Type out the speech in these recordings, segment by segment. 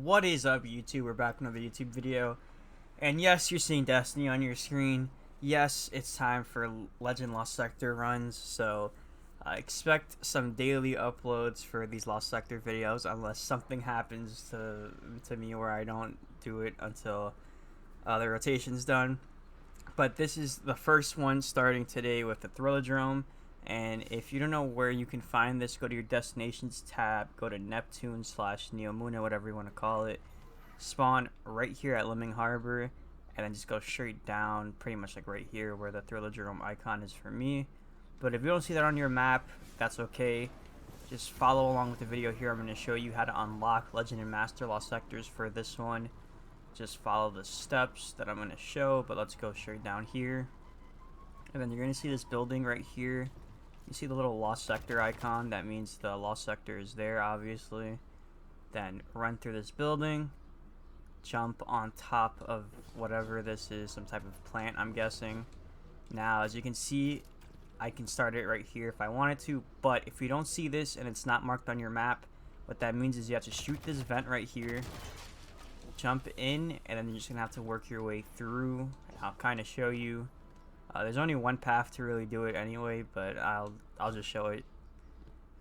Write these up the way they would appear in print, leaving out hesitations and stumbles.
What is up, YouTube? We're back with another YouTube video. And yes, you're seeing Destiny on your screen. Yes, it's time for Legend Lost Sector runs, so expect some daily uploads for these Lost Sector videos unless something happens to me where I don't do it until the rotation's done. But this is the first one starting today with the Thrilladrome. And if you don't know where you can find this, go to your destinations tab, go to Neptune/Neomuna, whatever you want to call it. Spawn right here at Lemming Harbor, and then just go straight down, pretty much like right here where the Thrilladrome icon is for me. But if you don't see that on your map, that's okay. Just follow along with the video here. I'm going to show you how to unlock Legend and Master Lost Sectors for this one. Just follow the steps that I'm going to show, but let's go straight down here. And then you're going to see this building right here. You see the little Lost Sector icon? That means the Lost Sector is there, obviously. Then run through this building. Jump on top of whatever this is, some type of plant, I'm guessing. Now, as you can see, I can start it right here if I wanted to. But if you don't see this and it's not marked on your map, what that means is you have to shoot this vent right here. Jump in, and then you're just going to have to work your way through. I'll kind of show you. There's only one path to really do it anyway, but I'll just show it.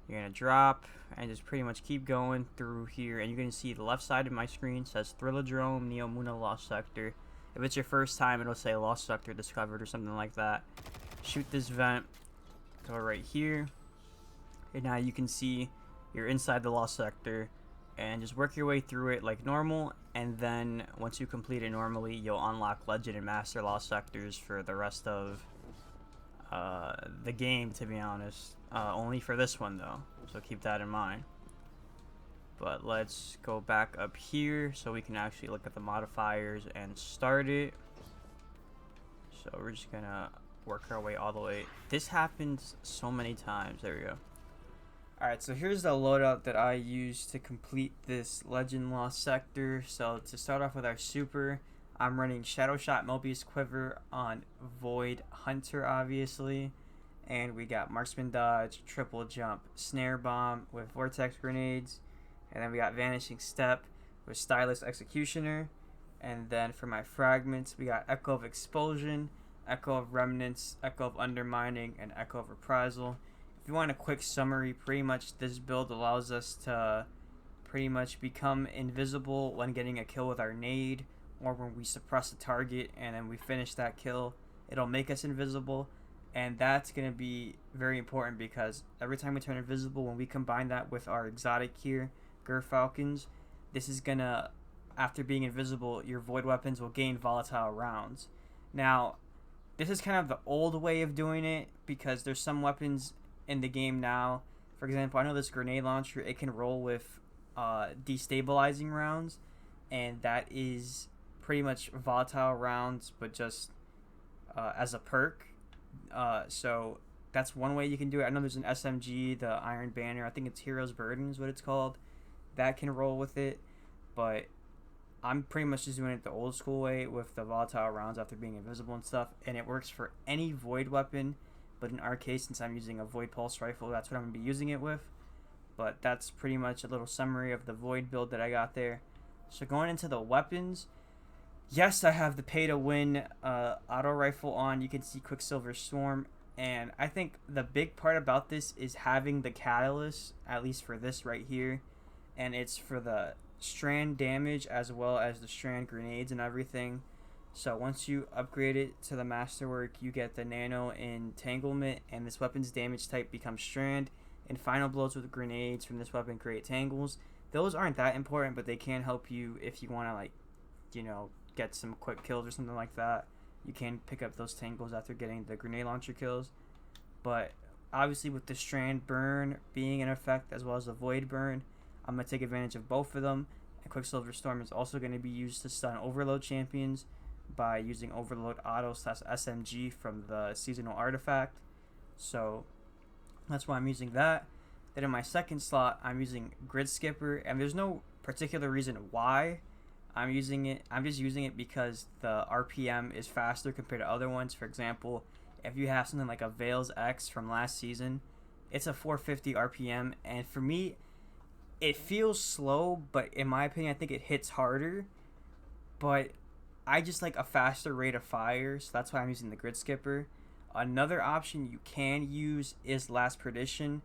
You're going to drop and just pretty much keep going through here, and you're going to see the left side of my screen says Thrilladrome, Neomuna, Lost Sector. If it's your first time, it'll say Lost Sector discovered or something like that. Shoot this vent, go right here, and now you can see you're inside the Lost Sector, and just work your way through it like normal. And then once you complete it normally, you'll unlock Legend and Master Lost Sectors for the rest of the game, to be honest. Only for this one though, so keep that in mind. But let's go back up here so we can actually look at the modifiers and start it. So we're just gonna work our way all the way. This happens so many times. There we go. Alright, so here's the loadout that I used to complete this Legend Lost Sector. So to start off with our super, I'm running Shadow Shot Mobius Quiver on Void Hunter, obviously. And we got Marksman Dodge, Triple Jump, Snare Bomb with Vortex Grenades. And then we got Vanishing Step with Stylus Executioner. And then for my fragments, we got Echo of Expulsion, Echo of Remnants, Echo of Undermining, and Echo of Reprisal. If you want a quick summary, pretty much this build allows us to pretty much become invisible when getting a kill with our nade, or when we suppress a target and then we finish that kill, it'll make us invisible. And that's going to be very important because every time we turn invisible, when we combine that with our exotic here, Gerfalcons, this is going to, after being invisible, your void weapons will gain volatile rounds. Now, this is kind of the old way of doing it because there's some weapons in the game now. For example, I know this grenade launcher, it can roll with destabilizing rounds, and that is pretty much volatile rounds, but just as a perk. So that's one way you can do it. I know there's an SMG, the Iron Banner, I think it's Hero's Burden is what it's called, that can roll with it, but I'm pretty much just doing it the old school way with the volatile rounds after being invisible and stuff, and it works for any void weapon. But in our case, since I'm using a Void Pulse Rifle, that's what I'm going to be using it with. But that's pretty much a little summary of the Void build that I got there. So going into the weapons, yes, I have the pay-to-win auto rifle on. You can see Quicksilver Storm. And I think the big part about this is having the Catalyst, at least for this right here. And it's for the strand damage as well as the strand grenades and everything. So once you upgrade it to the Masterwork, you get the Nano Entanglement, and this weapon's damage type becomes Strand, and final blows with grenades from this weapon create tangles. Those aren't that important, but they can help you if you want to, like, you know, get some quick kills or something like that. You can pick up those tangles after getting the grenade launcher kills. But obviously with the Strand Burn being in effect as well as the Void Burn, I'm going to take advantage of both of them. And Quicksilver Storm is also going to be used to stun Overload champions by using Overload Auto / SMG from the seasonal artifact. So that's why I'm using that. Then in my second slot, I'm using Grid Skipper, and there's no particular reason why I'm using it. I'm just using it because the RPM is faster compared to other ones. For example, if you have something like a Veils X from last season, it's a 450 RPM, and for me, it feels slow, but in my opinion, I think it hits harder. But I just like a faster rate of fire, so that's why I'm using the grid skipper. Another option you can use is last perdition,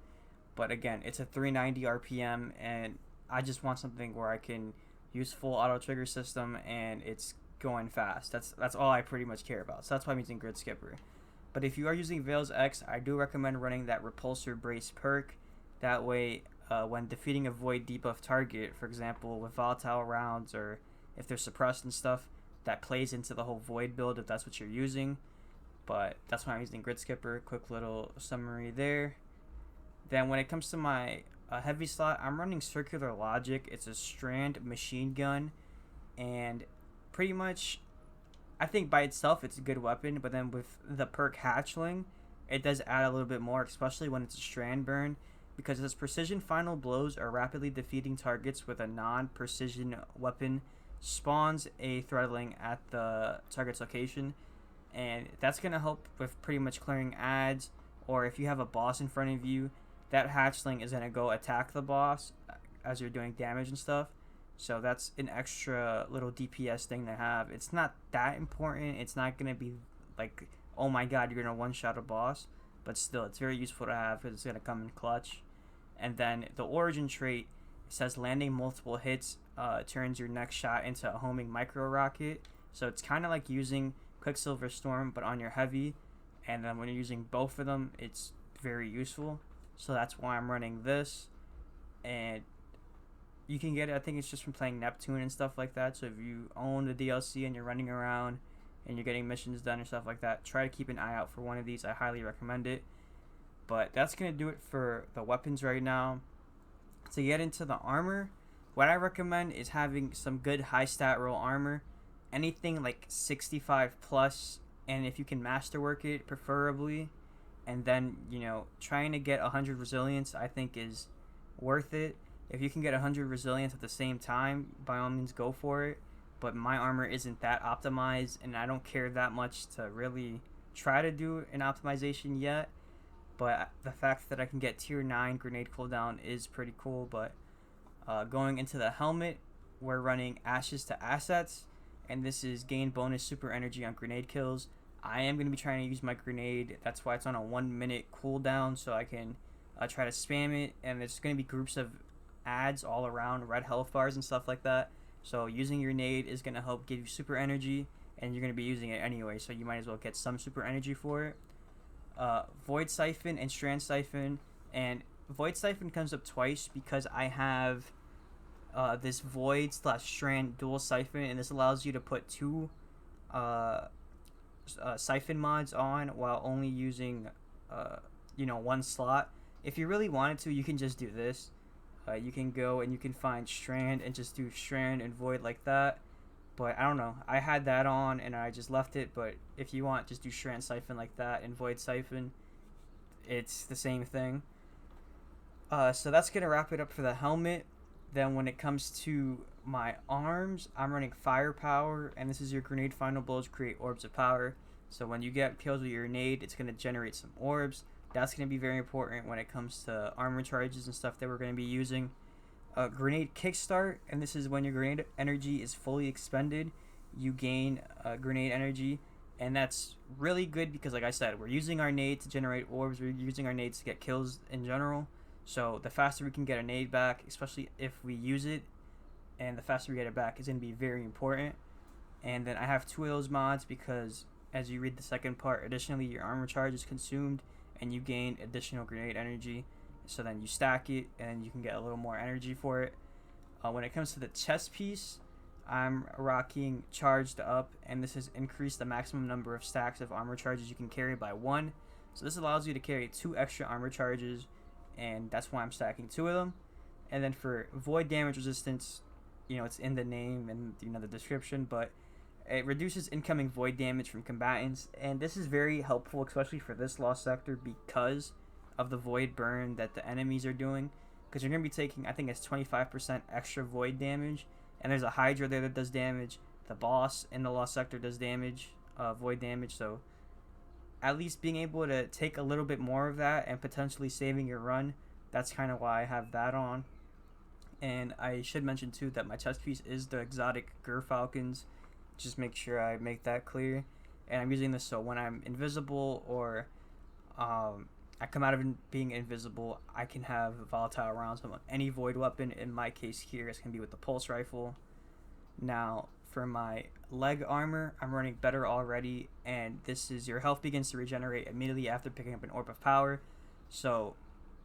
but again, it's a 390 RPM, and I just want something where I can use full auto trigger system and it's going fast. That's all I pretty much care about. So that's why I'm using grid skipper. But if you are using Veil's X, I do recommend running that repulsor brace perk. That way, when defeating a void debuff target, for example, with volatile rounds or if they're suppressed and stuff, that plays into the whole void build if that's what you're using. But that's why I'm using grid skipper. Quick little summary there. Then when it comes to my heavy slot, I'm running circular logic. It's a strand machine gun, and pretty much I think by itself it's a good weapon, but then with the perk hatchling, it does add a little bit more, especially when it's a strand burn, because its precision final blows are rapidly defeating targets with a non-precision weapon spawns a threadling at the target's location, and that's going to help with pretty much clearing ads, or if you have a boss in front of you, that hatchling is going to go attack the boss as you're doing damage and stuff. So that's an extra little DPS thing to have. It's not that important. It's not going to be like, oh my god, you're going to one-shot a boss. But still, it's very useful to have because it's going to come in clutch. And then the origin trait says landing multiple hits turns your next shot into a homing micro rocket. So it's kind of like using Quicksilver Storm, but on your heavy. And then when you're using both of them, it's very useful. So that's why I'm running this. And you can get it, I think it's just from playing Neptune and stuff like that. So if you own the DLC and you're running around and you're getting missions done and stuff like that, try to keep an eye out for one of these. I highly recommend it. But that's going to do it for the weapons right now. To get into the armor, what I recommend is having some good high stat roll armor. Anything like 65 plus, and if you can masterwork it, preferably. And then, trying to get 100 resilience, I think is worth it. If you can get 100 resilience at the same time, by all means go for it. But my armor isn't that optimized, and I don't care that much to really try to do an optimization yet. But the fact that I can get tier 9 grenade cooldown is pretty cool. But going into the helmet, we're running Ashes to Assets, and this is gain bonus super energy on grenade kills. I am going to be trying to use my grenade. That's why it's on a 1 minute cooldown, so I can try to spam it. And there's going to be groups of ads all around, red health bars and stuff like that. So using your nade is going to help give you super energy, and you're going to be using it anyway, so you might as well get some super energy for it. Void Siphon and Strand Siphon, and Void Siphon comes up twice because I have this Void / Strand dual Siphon, and this allows you to put two Siphon mods on while only using one slot. If you really wanted to, you can just do this. You can go and you can find Strand and just do Strand and Void like that. But I don't know. I had that on and I just left it. But if you want, just do Strand Siphon like that and Void Siphon. It's the same thing. So that's going to wrap it up for the helmet. Then when it comes to my arms, I'm running Firepower. And this is your grenade final blows create orbs of power. So when you get kills with your grenade, it's going to generate some orbs. That's going to be very important when it comes to armor charges and stuff that we're going to be using. Grenade Kickstart, and this is when your grenade energy is fully expended. You gain grenade energy, and that's really good because, like I said, we're using our nade to generate orbs. We're using our nades to get kills in general. So the faster we can get a nade back, especially if we use it, and the faster we get it back is going to be very important. And then I have two of those mods because, as you read the second part, additionally your armor charge is consumed, and you gain additional grenade energy. So then you stack it, and you can get a little more energy for it. When it comes to the chest piece, I'm rocking Charged Up, and this has increased the maximum number of stacks of armor charges you can carry by 1. So this allows you to carry 2 extra armor charges, and that's why I'm stacking 2 of them. And then for void damage resistance, it's in the name and the description, but it reduces incoming void damage from combatants, and this is very helpful, especially for this lost sector, because of the void burn that the enemies are doing. Because you're going to be taking, I think it's 25% extra void damage, and there's a Hydra there that does damage. The boss in the lost sector does damage, void damage, so at least being able to take a little bit more of that and potentially saving your run, that's kind of why I have that on. And I should mention too that my chest piece is the exotic Falcons. Just make sure I make that clear. And I'm using this so when I'm invisible or I come out of being invisible, I can have volatile rounds on any void weapon. In my case here, it's going to be with the pulse rifle. Now, for my leg armor, I'm running better already, and this is your health begins to regenerate immediately after picking up an orb of power. So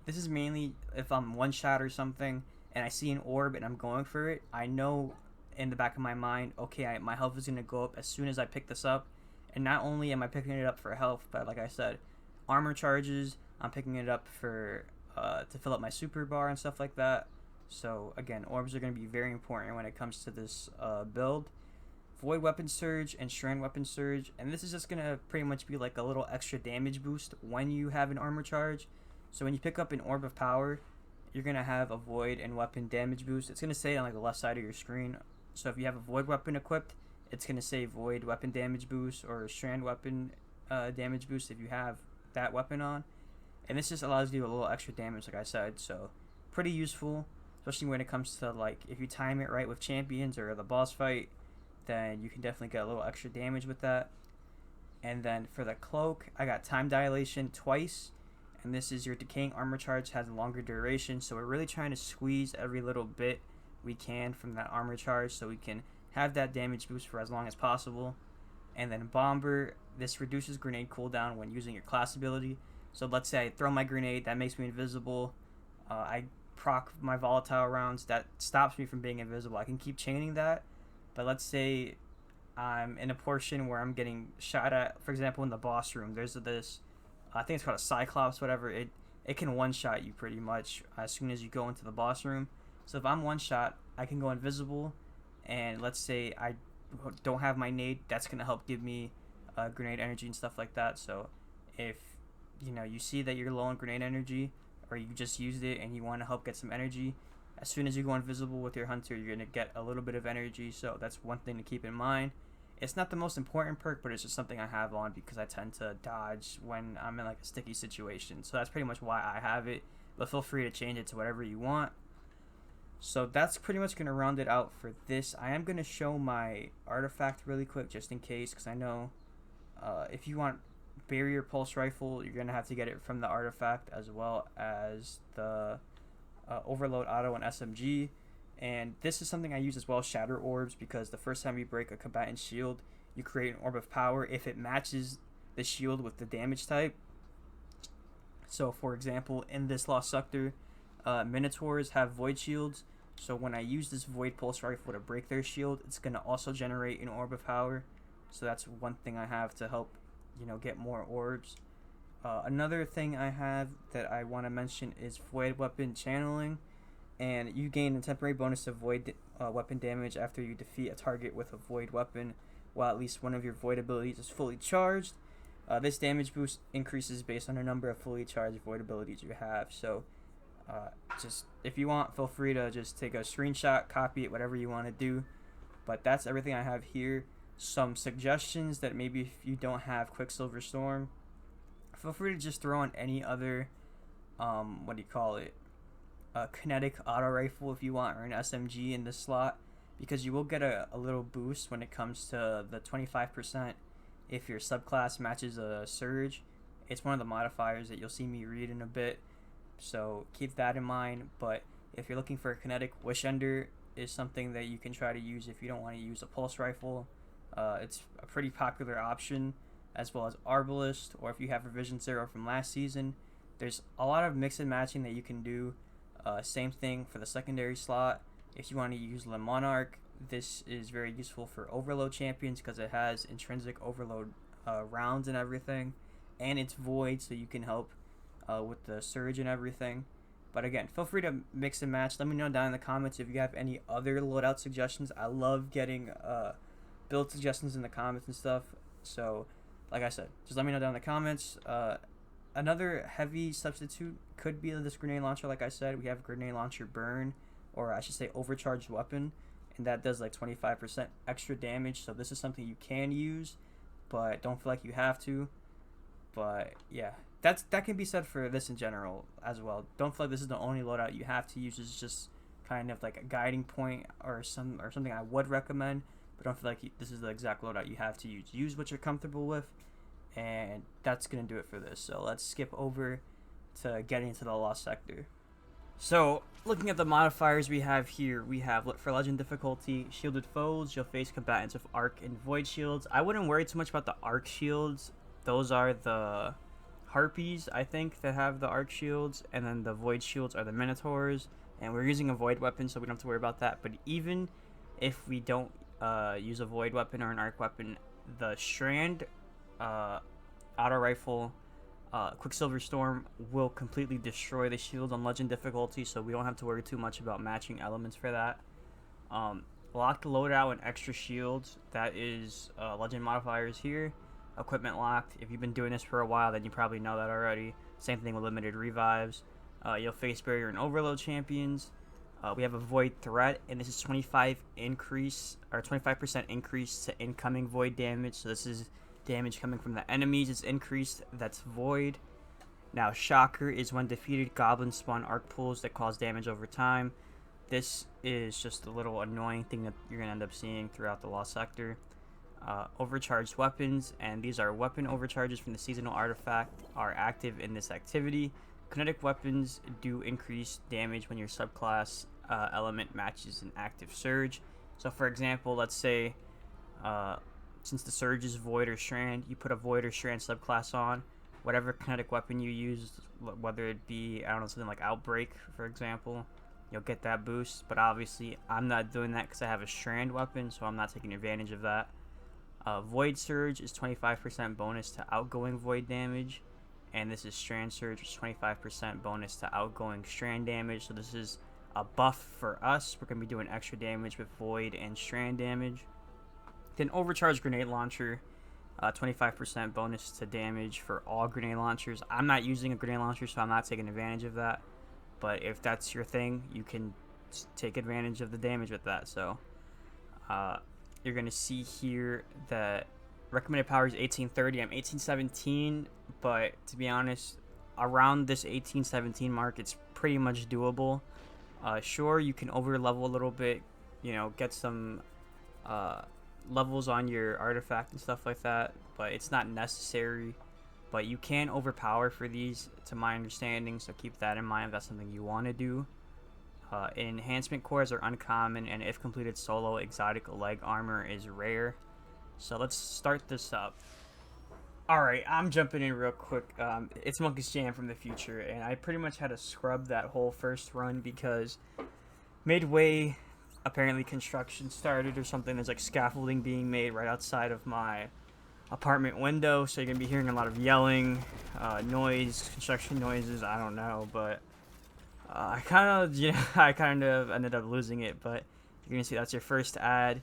this is mainly if I'm one shot or something and I see an orb and I'm going for it, I know in the back of my mind, okay, my health is going to go up as soon as I pick this up. And not only am I picking it up for health, but like I said, armor charges, I'm picking it up for to fill up my super bar and stuff like that. So again, orbs are going to be very important when it comes to this build. Void Weapon Surge and Strand Weapon Surge, and this is just going to pretty much be like a little extra damage boost when you have an armor charge. So when you pick up an Orb of Power, you're going to have a Void and Weapon damage boost. It's going to say on like the left side of your screen. So if you have a Void Weapon equipped, it's going to say Void Weapon damage boost or Strand Weapon damage boost if you have that weapon on. And this just allows you to do a little extra damage, like I said. So pretty useful, especially when it comes to like if you time it right with champions or the boss fight, then you can definitely get a little extra damage with that. And then for the cloak, I got time dilation twice, and this is your decaying armor charge has a longer duration, so we're really trying to squeeze every little bit we can from that armor charge so we can have that damage boost for as long as possible. And then bomber, this reduces grenade cooldown when using your class ability. So let's say I throw my grenade, that makes me invisible. I proc my volatile rounds, that stops me from being invisible. I can keep chaining that, but let's say I'm in a portion where I'm getting shot at. For example, in the boss room, there's this, I think it's called a Cyclops, whatever. It can one-shot you pretty much as soon as you go into the boss room. So if I'm one-shot, I can go invisible, and let's say I don't have my nade, that's going to help give me grenade energy and stuff like that. So if you see that you're low on grenade energy, or you just used it and you want to help get some energy, as soon as you go invisible with your hunter, you're going to get a little bit of energy. So that's one thing to keep in mind. It's not the most important perk, but it's just something I have on because I tend to dodge when I'm in like a sticky situation. So that's pretty much why I have it, but feel free to change it to whatever you want. So that's pretty much going to round it out for this. I am going to show my artifact really quick just in case, because I know if you want barrier pulse rifle, you're going to have to get it from the artifact, as well as the overload auto and SMG. And this is something I use as well, shatter orbs, because the first time you break a combatant shield, you create an orb of power if it matches the shield with the damage type. So for example, in this Lost Sector, Minotaurs have void shields, so when I use this void pulse rifle to break their shield, it's going to also generate an orb of power. So that's one thing I have to help get more orbs. Another thing I have that I want to mention is void weapon channeling, and you gain a temporary bonus of void weapon damage after you defeat a target with a void weapon while at least one of your void abilities is fully charged. This damage boost increases based on the number of fully charged void abilities you have. So just if you want, feel free to just take a screenshot, copy it, whatever you want to do. But that's everything I have here. Some suggestions that maybe if you don't have Quicksilver Storm, feel free to just throw on any other kinetic auto rifle if you want, or an SMG in this slot, because you will get a little boost when it comes to the 25% if your subclass matches a surge. It's one of the modifiers that you'll see me read in a bit, so keep that in mind. But if you're looking for a kinetic, Wish Ender is something that you can try to use if you don't want to use a pulse rifle. It's a pretty popular option, as well as Arbalist, or if you have Revision 0 from last season. There's a lot of mix and matching that you can do. Same thing for the secondary slot. If you want to use Le Monarch, this is very useful for overload champions because it has intrinsic overload rounds and everything, and it's void, so you can help with the surge and everything. But again, feel free to mix and match. Let me know down in the comments if you have any other loadout suggestions. I love getting build suggestions in the comments and stuff. So like I said, just let me know down in the comments. Another heavy substitute could be this grenade launcher. Like I said, we have grenade launcher burn, or I should say overcharged weapon, and that does like 25% extra damage. So this is something you can use, but don't feel like you have to. But yeah, that can be said for this in general as well. Don't feel like this is the only loadout you have to use. It's just kind of like a guiding point or something I would recommend, but don't feel like this is the exact loadout you have to use. Use what you're comfortable with, and that's gonna do it for this. So let's skip over to getting into the Lost Sector. So, looking at the modifiers we have here, we have for legend difficulty, shielded foes, you'll face combatants with arc and void shields. I wouldn't worry too much about the arc shields. Those are the harpies, I think, that have the arc shields, and then the void shields are the minotaurs, and we're using a void weapon, so we don't have to worry about that. But even if we don't use a void weapon or an arc weapon, the strand auto rifle Quicksilver Storm will completely destroy the shield on legend difficulty, so we don't have to worry too much about matching elements for that. Locked loadout and extra shields, that is legend modifiers here. Equipment locked, if you've been doing this for a while, then you probably know that already. Same thing with limited revives. You'll face barrier and overload champions. We have a void threat, and this is 25% increase to incoming void damage. So this is damage coming from the enemies. It's increased. That's void. Now shocker is when defeated, goblins spawn arc pools that cause damage over time. This is just a little annoying thing that you're gonna end up seeing throughout the Lost Sector. Overcharged weapons, and these are weapon overcharges from the seasonal artifact, are active in this activity. Kinetic weapons do increase damage when your subclass element matches an active surge. So for example, let's say since the surge is void or strand, you put a void or strand subclass on. Whatever kinetic weapon you use, whether it be, I don't know, something like Outbreak, for example, you'll get that boost. But obviously, I'm not doing that because I have a strand weapon, so I'm not taking advantage of that. Void Surge is 25% bonus to outgoing void damage, and this is Strand Surge, which is 25% bonus to outgoing strand damage. So this is a buff for us. We're going to be doing extra damage with void and strand damage. Then Overcharged Grenade Launcher, 25% bonus to damage for all grenade launchers. I'm not using a grenade launcher, so I'm not taking advantage of that. But if that's your thing, you can take advantage of the damage with that. So you're going to see here that recommended power is 1830. I'm 1817, but to be honest, around this 1817 mark, it's pretty much doable. Sure, you can over level a little bit, get some levels on your artifact and stuff like that, but it's not necessary. But you can overpower for these, to my understanding, so keep that in mind if that's something you want to do. Enhancement cores are uncommon, and if completed solo, exotic leg armor is rare. So let's start this up. Alright, I'm jumping in real quick. It's Monkey's Jam from the future, and I pretty much had to scrub that whole first run because midway, apparently construction started or something. There's like scaffolding being made right outside of my apartment window, so you're gonna be hearing a lot of yelling, noise, construction noises. I don't know, but I kind of ended up losing it. But you're gonna see that's your first ad.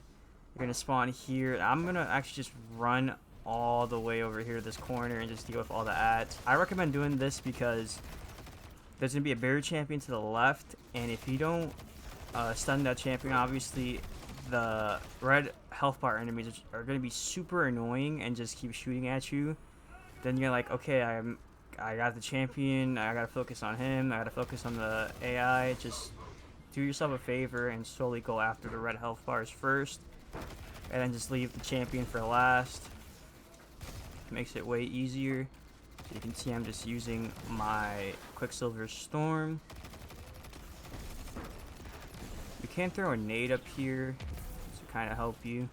You're gonna spawn here. I'm gonna actually just run all the way over here to this corner and just deal with all the ads. I recommend doing this because there's gonna be a barrier champion to the left, and if you don't stun that champion, obviously the red health bar enemies are going to be super annoying and just keep shooting at you. Then you're like, okay, I got the champion, I gotta focus on him, I gotta focus on the AI. Just do yourself a favor and slowly go after the red health bars first, and then just leave the champion for last. Makes it way easier. So you can see I'm just using my Quicksilver Storm. You can throw a nade up here to kind of help you.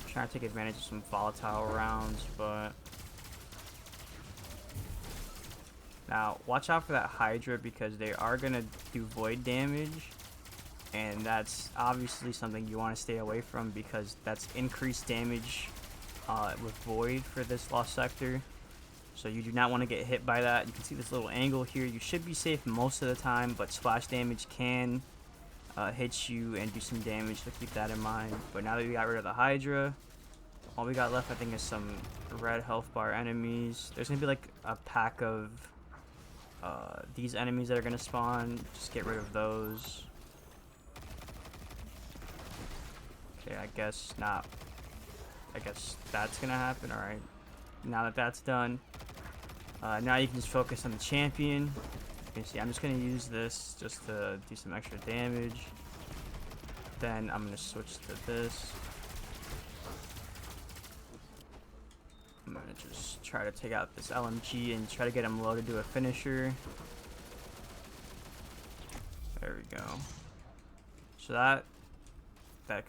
I'm trying to take advantage of some volatile rounds, but now watch out for that Hydra because they are gonna do void damage, and that's obviously something you want to stay away from because that's increased damage with void for this Lost Sector. So you do not want to get hit by that. You can see this little angle here. You should be safe most of the time, but splash damage can hit you and do some damage, so keep that in mind. But now that we got rid of the Hydra, all we got left I think is some red health bar enemies. There's going to be like a pack of these enemies that are going to spawn. Just get rid of those. Okay, I guess not. I guess that's going to happen. Alright. Now that that's done, Now you can just focus on the champion. You can see I'm just going to use this just to do some extra damage. Then I'm going to switch to this. I'm going to just try to take out this LMG and try to get him low to do a finisher. There we go. So that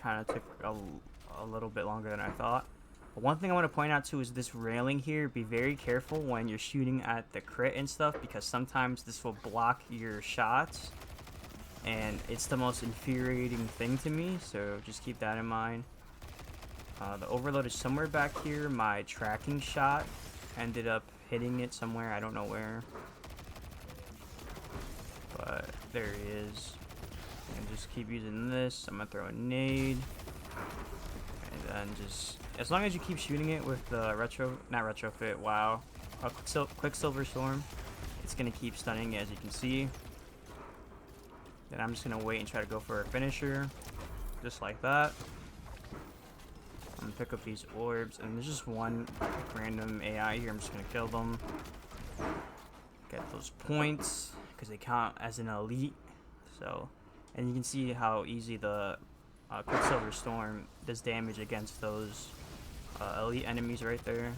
kind of took a little bit longer than I thought. But one thing I want to point out too is this railing here. Be very careful when you're shooting at the crit and stuff, because sometimes this will block your shots. And it's the most infuriating thing to me, so just keep that in mind. The overload is somewhere back here. My tracking shot ended up hitting it somewhere. I don't know where. But there he is. And just keep using this. I'm going to throw a nade. And then just, as long as you keep shooting it with the Quicksilver Storm, it's going to keep stunning, as you can see. Then I'm just going to wait and try to go for a finisher. Just like that. I'm going to pick up these orbs, and there's just one random AI here. I'm just going to kill them. Get those points, because they count as an elite. So, and you can see how easy the Quicksilver Storm does damage against those elite enemies right there.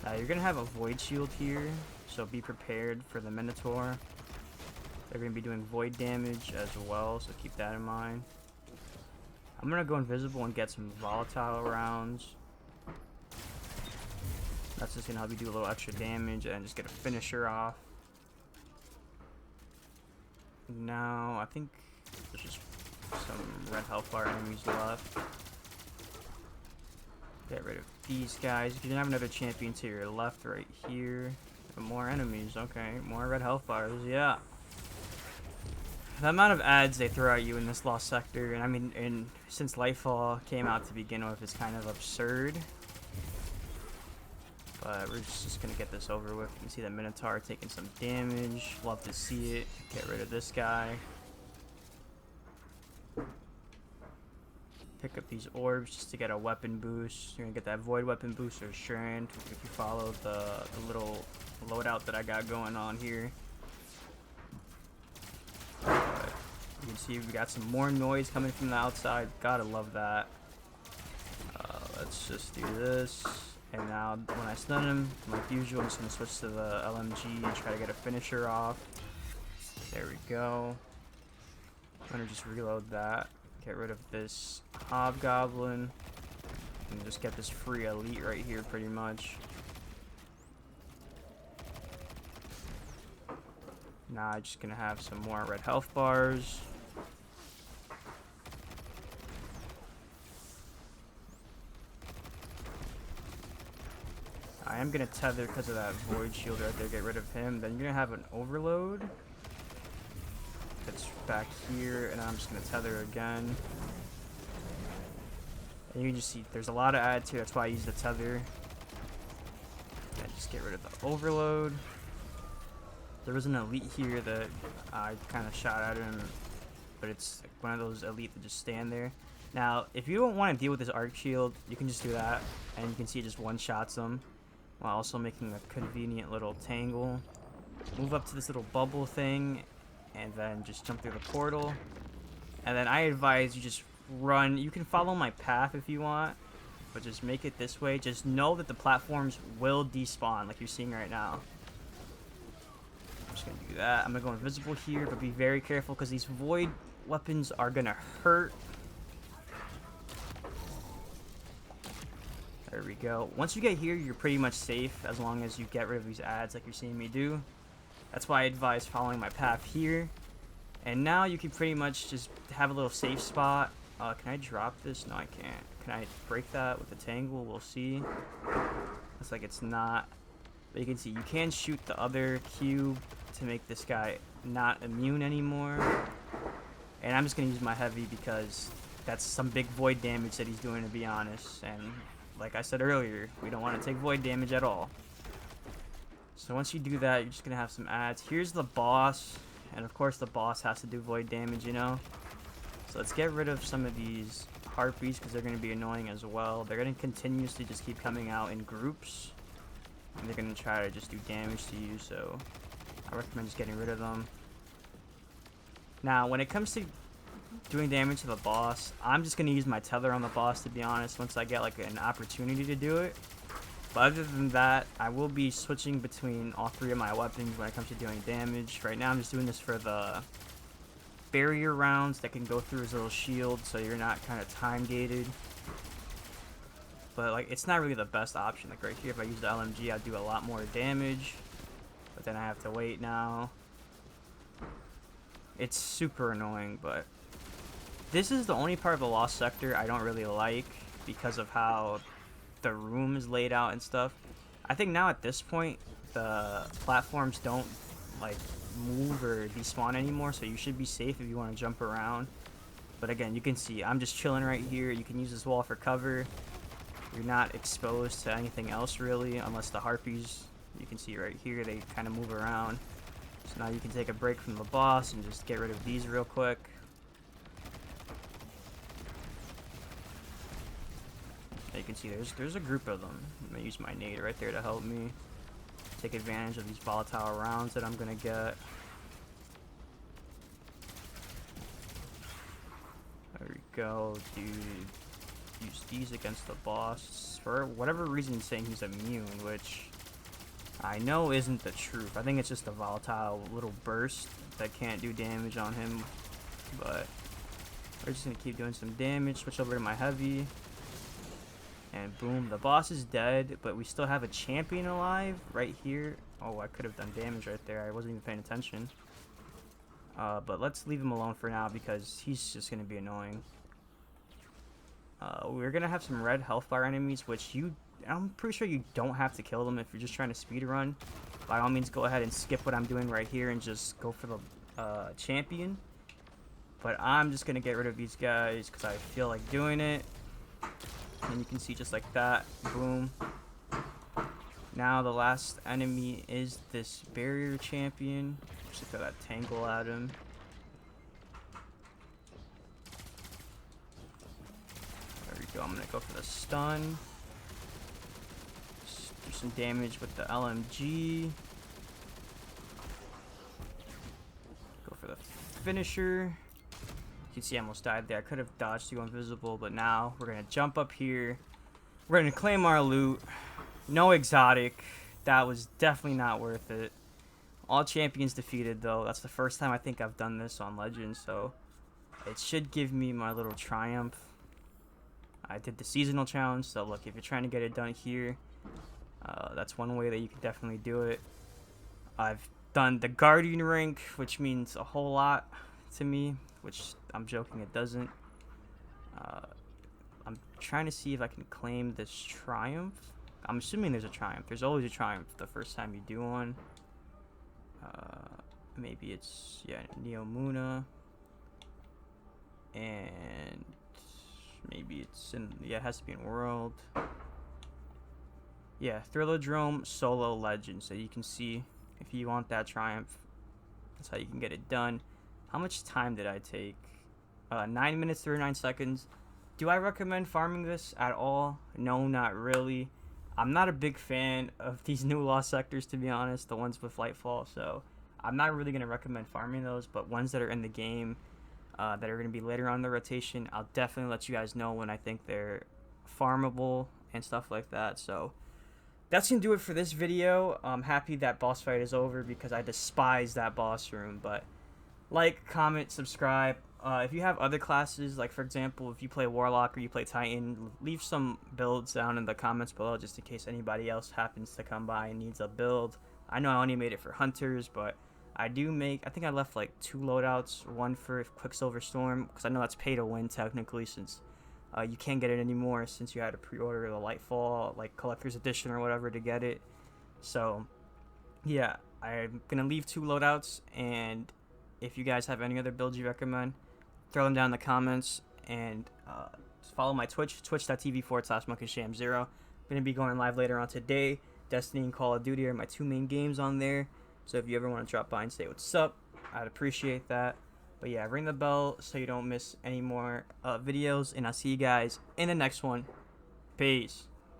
You're going to have a Void Shield here, so be prepared for the Minotaur. They're going to be doing void damage as well, so keep that in mind. I'm going to go invisible and get some volatile rounds. That's just going to help you do a little extra damage and just get a finisher off. Now, I think there's just some red health bar enemies left. Get rid of these guys. You can have another champion to your left right here. More enemies, okay. More red health bars, yeah. The amount of ads they throw at you in this lost sector, and I mean, since Lightfall came out to begin with, it's kind of absurd. But we're just gonna get this over with. You can see that Minotaur taking some damage. Love to see it. Get rid of this guy. Pick up these orbs just to get a weapon boost. You're gonna get that void weapon boost or strand if you follow the little loadout that I got going on here. You can see we got some more noise coming from the outside. Gotta love that. Let's just do this. And now when I stun him, like usual, I'm just going to switch to the LMG and try to get a finisher off. There we go. I'm going to just reload that. Get rid of this Hobgoblin. And just get this free elite right here pretty much. Now I'm just going to have some more red health bars. I am going to tether because of that void shield right there. Get rid of him. Then you're going to have an overload. That's back here. And I'm just going to tether again. And you can just see there's a lot of ads here. That's why I use the tether. And just get rid of the overload. There was an elite here that I kind of shot at him. But it's one of those elite that just stand there. Now, if you don't want to deal with this arc shield, you can just do that. And you can see it just one-shots them. While also making a convenient little tangle. Move up to this little bubble thing, and then just jump through the portal. And then I advise you just run. You can follow my path if you want, but just make it this way. Just know that the platforms will despawn, like you're seeing right now. I'm just going to do that. I'm going to go invisible here, but be very careful because these void weapons are going to hurt. There we go. Once you get here, you're pretty much safe as long as you get rid of these ads like you're seeing me do. That's why I advise following my path here. And now you can pretty much just have a little safe spot. Can I drop this? No, I can't. Can I break that with the tangle? We'll see. Looks like it's not. But you can see you can shoot the other cube to make this guy not immune anymore. And I'm just going to use my heavy because that's some big void damage that he's doing, to be honest. And like I said earlier, we don't want to take void damage at all. So once you do that, you're just going to have some ads. Here's the boss. And of course the boss has to do void damage, you know. So let's get rid of some of these harpies because they're going to be annoying as well. They're going to continuously just keep coming out in groups. and they're going to try to just do damage to you, so I recommend just getting rid of them. Now, when it comes to doing damage to the boss, I'm just going to use my tether on the boss, to be honest, once I get like an opportunity to do it. But other than that, I will be switching between all three of my weapons when it comes to doing damage. Right now, I'm just doing this for the barrier rounds that can go through his little shield, so you're not kind of time gated. But like, it's not really the best option. Like right here, if I use the LMG, I'd do a lot more damage, but then I have to wait now. It's super annoying, but this is the only part of the Lost Sector I don't really like because of how the room is laid out and stuff. I think now at this point, the platforms don't like move or despawn anymore, so you should be safe if you want to jump around. But again, you can see I'm just chilling right here. You can use this wall for cover. You're not exposed to anything else really, unless the harpies, you can see right here, they kind of move around. So now you can take a break from the boss and just get rid of these real quick. You can see there's a group of them. I'm gonna use my nade right there to help me take advantage of these volatile rounds that I'm gonna get. There we go, dude. Use these against the boss. For whatever reason, he's saying he's immune, which I know isn't the truth. I think it's just a volatile little burst that can't do damage on him. But we're just gonna keep doing some damage. Switch over to my heavy. And boom, the boss is dead, but we still have a champion alive right here. Oh, I could have done damage right there. I wasn't even paying attention. But let's leave him alone for now because he's just going to be annoying. We're going to have some red health bar enemies, which I'm pretty sure you don't have to kill them if you're just trying to speed run. By all means, go ahead and skip what I'm doing right here and just go for the champion. But I'm just going to get rid of these guys because I feel like doing it. And you can see just like that, boom. Now the last enemy is this barrier champion. Just throw that tangle at him. There we go, I'm gonna go for the stun. Just do some damage with the LMG. Go for the finisher. You can see I almost died there. I could have dodged to go invisible, but now we're going to jump up here. We're going to claim our loot. No exotic. That was definitely not worth it. All champions defeated, though. That's the first time I think I've done this on Legends, so it should give me my little triumph. I did the seasonal challenge, so look, if you're trying to get it done here, that's one way that you can definitely do it. I've done the Guardian rank, which means a whole lot to me, which I'm joking, it doesn't. I'm trying to see if I can claim this triumph. I'm assuming there's a triumph. There's always a triumph the first time you do one. Maybe it's, yeah, Neomuna. And maybe it's in, yeah, it has to be in World. Yeah, Thrilladrome Solo Legend. So you can see if you want that triumph, that's how you can get it done. How much time did I take? 9 minutes, 39 seconds. Do I recommend farming this at all? No, not really. I'm not a big fan of these new Lost Sectors, to be honest, the ones with Lightfall, so I'm not really going to recommend farming those, but ones that are in the game that are going to be later on in the rotation, I'll definitely let you guys know when I think they're farmable and stuff like that. So that's going to do it for this video. I'm happy that boss fight is over because I despise that boss room, but like, comment, subscribe. If you have other classes, like for example, if you play Warlock or you play Titan, leave some builds down in the comments below just in case anybody else happens to come by and needs a build. I know I only made it for Hunters, but I think I left like 2 loadouts, one for Quicksilver Storm, because I know that's pay to win technically since you can't get it anymore since you had to pre-order the Lightfall, like Collector's Edition or whatever to get it. So, yeah, I'm going to leave 2 loadouts, and if you guys have any other builds you recommend, throw them down in the comments, and follow my Twitch, twitch.tv/MonkeySham0. I'm going to be going live later on today. Destiny and Call of Duty are my 2 main games on there, so if you ever want to drop by and say what's up, I'd appreciate that. But yeah, ring the bell so you don't miss any more videos, and I'll see you guys in the next one. Peace.